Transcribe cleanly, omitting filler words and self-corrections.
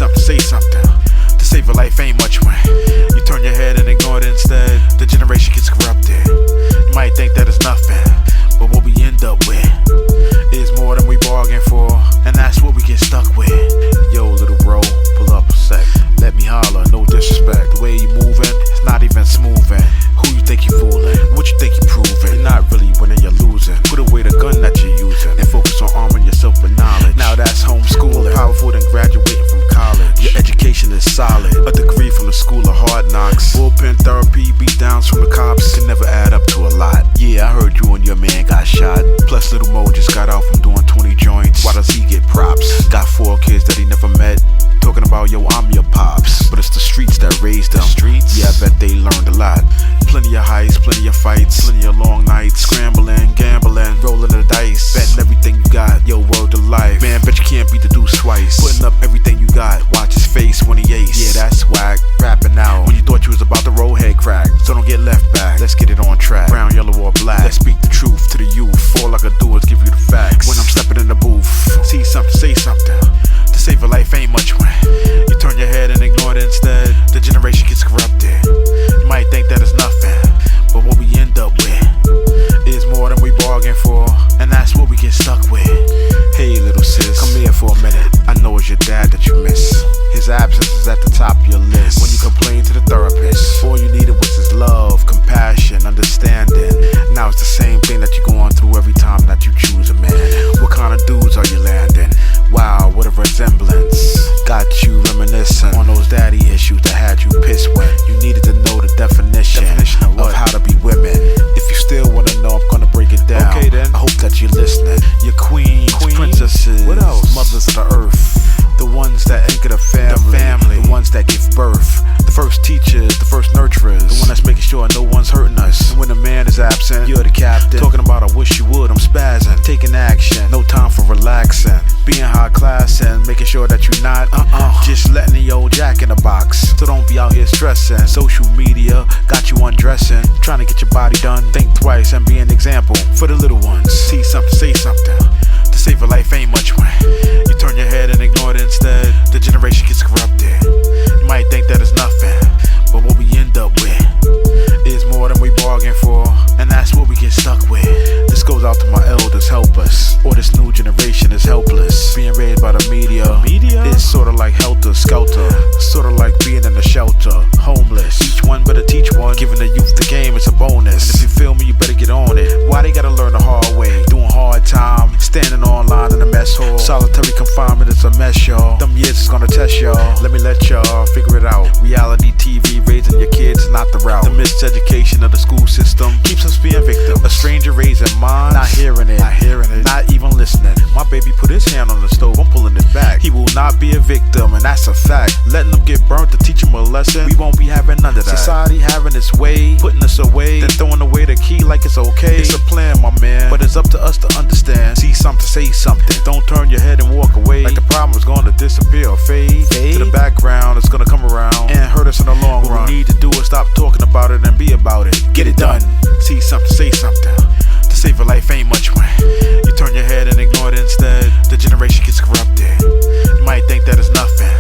something, say something. To save a life ain't much when you turn your head and ignore it instead. The generation gets corrupted. You might think that it's nothing, but what we end up with is more than we bargained for, and that's what we get stuck with. Yo, little bro, pull up a sec. Let me holler, no disrespect. The way you moving, it's not even smoothing. Who you think you fooling? What you think you proving? You're not really winning, you're losing. Put away the gun that you're using and focus on arming yourself with knowledge. Now that's homeschooling, powerful than graduating from college. Your education is solid, a degree from the school of hard knocks. Bullpen therapy, beat downs from the cops can never add up to a lot. Yeah, I heard you and your man got shot. Plus little Mo just got out from doing 20 joints. Why does he get props? Got 4 kids that he never met. Talking about, yo, I'm your pops. But it's the streets that raised them. Streets? Yeah, I bet they learned a lot. Plenty of heights, plenty of fights, plenty of long nights. Scrambling, gambling, rolling the dice. Betting everything you got, yo, word to life. Man, bet you can't beat the deuce twice. Putting up everything you got, watch his face when he ace. Yeah, that's whack, rapping out when you thought you was about to roll head crack. So don't get left back, let's get it on track. Brown, yellow, or black, let's speak the truth to the youth. All I can do is give you the facts. When I'm stepping in the booth, see something, say something. To save a life ain't much when you turn your head and ignore it instead. The generation gets corrupted. You might think that it's nothing, but what we end up with is more than we bargained for, and that's what we get stuck with. Hey little sis, come here for a minute. I know it's your dad that you miss. His absence is at the top of your list. When you complain to the therapist, all you needed was his love, compassion, understanding. Now it's the same thing that you're going through every time that you choose a man. What kind of dudes are you landing? Wow, what a resemblance. Got you reminiscing on those daddy issues that had you pissed when you needed to know the definition of how to be women. If you still wanna know, I'm gonna break it down. Okay then, I hope that you're listening. Your queens, princesses, what else? Mothers of the earth, the ones that anchor the family, the ones that give birth, the first teachers, the first nurturers, the one that's making sure no one's hurting us. And when a man is absent, you're the captain. Talking about I wish you would, I'm spazzing, taking action, no time for relaxing, being high class and making sure that you're not just letting the old jack in the box. So don't be out here stressing. Social media got you undressing, trying to get your body done. Think twice and be an example for the little ones. See something, say something. To save a life ain't much when you turn your head and ignore it instead. The generation gets corrupted. You might think that it's nothing, but what we end up with is more than we bargained for, and that's what we get stuck with. This goes out to my elders, help us, or this new generation is helpless. Being raised by the media is sorta like helter skelter, sorta like being in a shelter, homeless. Each one better teach one, giving the youth the game is a bonus. And if you feel me, you better get on it. Why they gotta learn the hard way? Doing hard time, standing online in the mess hall. Solitary confinement is a mess, y'all. Them years is gonna test y'all. Let me let y'all figure it out. Reality TV, raising your kids is not the route. The miseducation of the school system keeps us being victims. A stranger raising mine, not hearing it, not even listening. My baby put his hand on the stove, I'm pulling it back. He will not be a victim, and that's a fact. Letting them get burnt to teach him a lesson, we won't be having none of that. Society having its way, putting us away, then throwing away the key like it's okay. It's a plan, my man, but it's up to us to understand. See something, say something. Don't turn your head and walk away like the problem is going to disappear or fade to the background. It's gonna come around and hurt us in the long run. What we need to do is stop talking about it and be about it. Get it done. See something, say something. To save a life ain't much when you turn your head and ignore it instead. The generation gets corrupted. You might think that it's nothing,